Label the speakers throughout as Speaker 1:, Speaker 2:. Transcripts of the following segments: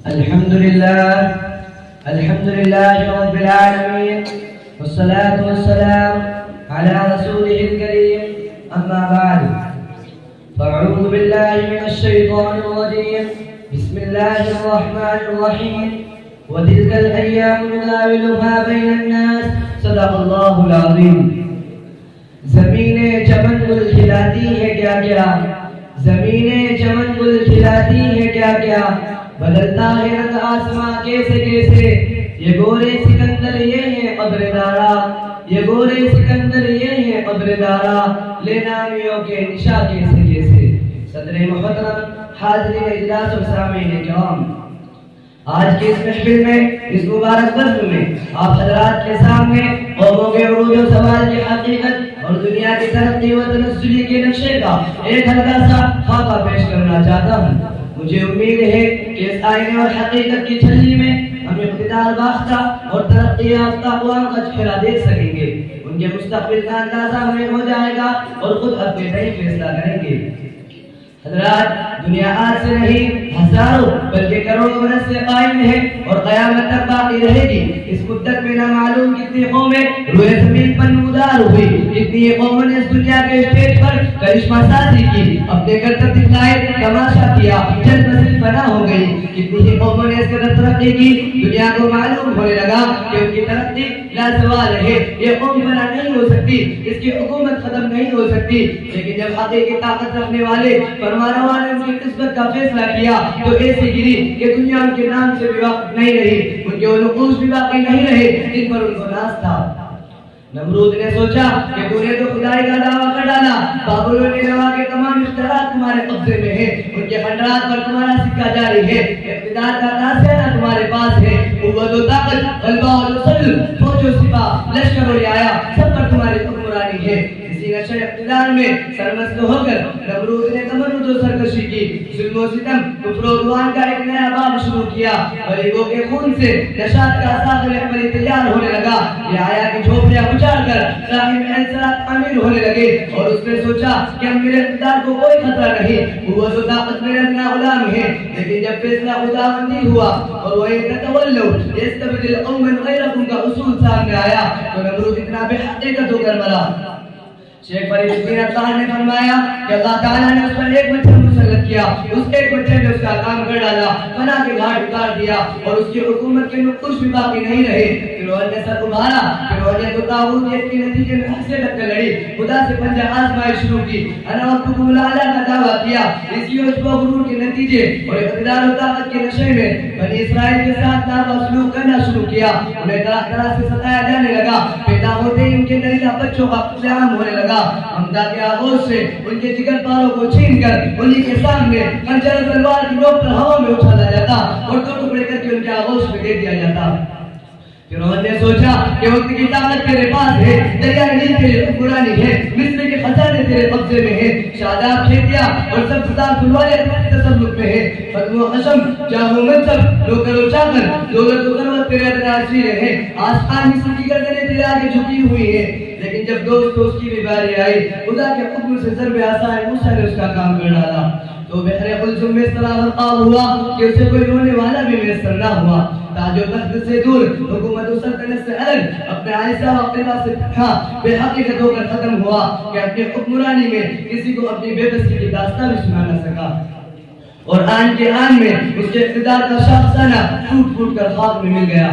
Speaker 1: الحمد لله رب العالمين، والصلاة والسلام على رسوله الكريم. أما بعد، فأعوذ بالله من الشيطان الرجيم. بسم الله الرحمن الرحيم. وتلك الأيام نداولها بين الناس. صدق الله العظيم. زمینیں چمن گل کھلاتی ہے کیا کیا، زمینیں چمن گل کھلاتی ہے کیا کیا، بدلتا ہے رنگ آسماں کیسے کیسے. یہ گورے سکندر یہ ہیں قبر دارا، یہ گورے سکندر یہ ہیں قبر دارا، لے نامیوں کے نشا کیسے کیسے. صدر محترم، حاضرین اجلاس و سامعین کرام، آج کے اس محفل میں، اس مبارک وقت میں آپ حضرات کے سامنے قوموں کے عروج و زوال کی حقیقت اور دنیا کی ترقی و تنزلی کے نقشے کا ایک ہلکا سا خاکہ پیش کرنا چاہتا ہوں. مجھے امید ہے کہ اس آئینے اور حقیقت کی چھلی میں ہم اقتدار باختہ اور ترقی یافتہ اقوام کا چہرہ دیکھ سکیں گے. ان کے مستقبل کا اندازہ ہمیں ہو جائے گا اور خود اپنے تئیں فیصلہ کریں گے. حضرات، دنیا آج سے نہیں ہزاروں بلکہ کروڑوں برس سے قائم ہے اور قیامت تک باقی رہے گی. اس مدت میں نہ معلوم کتنی قومیں روئے زمین پر نمودار ہوئی، کتنی قوموں نے اس دنیا کے اسٹیج پر کرشمہ سازی کی، اپنے کرتب دکھلائے، تماشا کیا، جلد مسجد فنا ہو گئی. کتنی ہی قوموں نے اس قدر ترقی کی، دنیا کو معلوم ہونے لگا کہ ان کی ترقی لازوال ہے. یہ قوم فنا نہیں ہو سکتی، اس کی حکومت ختم نہیں ہو سکتی. لیکن جب حقیقی طاقت رکھنے والے فرمانروان نے ان کی قسمت کا فیصلہ کیا تو ایسی گری کہ دنیا ان کے نام سے بھی واقف نہیں رہی، ان کے نقوش بھی باقی نہیں رہے جن پر ان کو ناز تھا. نمرود نے سوچا کہ تو نے تو خدائی کا دعویٰ کر ڈالا، بابل و نیلوا کے تمام اختیارات تمہارے قبضے میں ہیں، ان کے خنڈرات پر تمہارا سکہ جاری ہے، اقتدار کا تاثرہ تمہارے پاس ہے، قوت و طاقت، غلبہ و تسلط، فوج و سپاہ، لشکر و رعایا، سب پر تمہاری حکمرانی ہے. اسی نشہ اقتدار میں سرمست ہو کر نمرود نے تمرد و سرکشی کی، ظلم و ستم، کفر و عدوان کا ایک نیا باب شروع کیا. غریبوں کے خون سے نشاط کا ساغر احمدی تیار ہونے لگا. یہ آیا کہ جھوپڑیاں اچھال کر راہی میں انصراف تعمیر ہونے لگے اور اس نے سوچا کہ اب میرے اقتدار کو کوئی خطرہ نہیں، قوت و طاقت میرے اپنا غلام ہے. لیکن جب فیصلہ خداوندی ہوا اور وہ ایک تولوا یستبدل قوما غیرکم کا اصول سامنے آیا تو نمرود اتنا بے حقیقت ہو کر مرا. شیخ فرید الدین اطہر نے فرمایا کہ اللہ تعالیٰ نے اس پر ایک مچھر مسلط کیا، اس ایک مچھر نے اس کا کام کر ڈالا، فنا کے گھاٹ اتار دیا اور اس کی حکومت کے نقوش بھی باقی نہیں رہے. فرعون نے سر ابھارا، فرعون نے تو طاغوتیت کے نتیجے میں حق سے ٹکر لڑی، خدا سے پنجہ آزمائش شروع کی، انا ربکم الاعلی کا دعویٰ کیا. اسی عجب و غرور کے نتیجے اور اقتدار و طاقت کے نشے میں بنی اسرائیل کے ساتھ ناروا سلوک کرنا شروع کیا. انہیں طرح طرح سے ستایا جانے لگا، پیدا ہوتے ہی ان کے نریلا بچوں کا قتل عام ہونے لگا. حمدہ کے آغوش سے ان کے جگر پاروں کو چھین کر انہی کے سامنے خنجر و تلوار کی نوک پر ہوا میں اچھالا جاتا اور دو ٹکڑے کر کے ان کے آغوش میں دے دیا جاتا. فرعون نے سوچا کہ وقت کی طاقت تیرے پاس ہے، دریائے نیل تیری حکمرانی ہے، مصر کے خزانے تیرے قبضے میں ہیں، شاداب کھیتیاں اور سب فضا پھلوارے تمہارے تصرف میں ہیں، فتو و خشم، جاہ و منصب، نوکر و چاکر، دولت و ثروت تیرے ادراجیرے ہیں، آسمان مصر کی گردنیں تیرے آگے جھکی ہوئی ہیں. لیکن جب دوست کی بھی باری آئی، خدا کے حکم سے ضرب عصائے موسیٰ نے اس کا کام کر ڈالا تو بحر قلزم میں اس طرح غرقاب ہوا کہ اسے کوئی رونے والا بھی میسر نہ ہوا. تاج و تخت سے دور، حکومت و سلطنت سے الگ، اپنے عائشہ و اقتدار سے پھٹا، بے حقیقت ہو کر ختم ہوا کہ اپنی حکمرانی میں کسی کو اپنی بے بسی کی داستان بھی سنا نہ سکا اور آن کے آن میں اس کے اقتدار کا شاخسانہ ٹوٹ پھوٹ کر خاک میں مل گیا.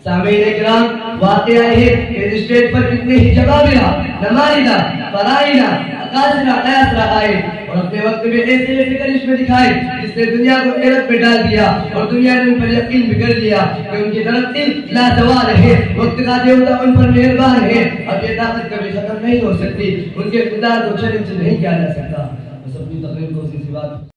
Speaker 1: سامعین کرام، واقعہ ہے کہ اس اسٹیج پر کتنے ہی جبابرہ، نمائندہ، فرائضہ، اکاسرہ، قیاسرہ آئے اور اپنے وقت میں ایسے کرشمے دکھائے جس نے دنیا کو حیرت میں ڈال دیا اور دنیا نے ان پر یقین بھی کر لیا کہ ان کی ترقی لازوال ہے، وقت کا دیوتا ان پر مہربان ہے. اب یہ طاقت کبھی ختم نہیں ہو سکتی، ان کے اقتدار کو چیلنج نہیں کیا جا سکتا. بس اپنی تقریر کو اسی بات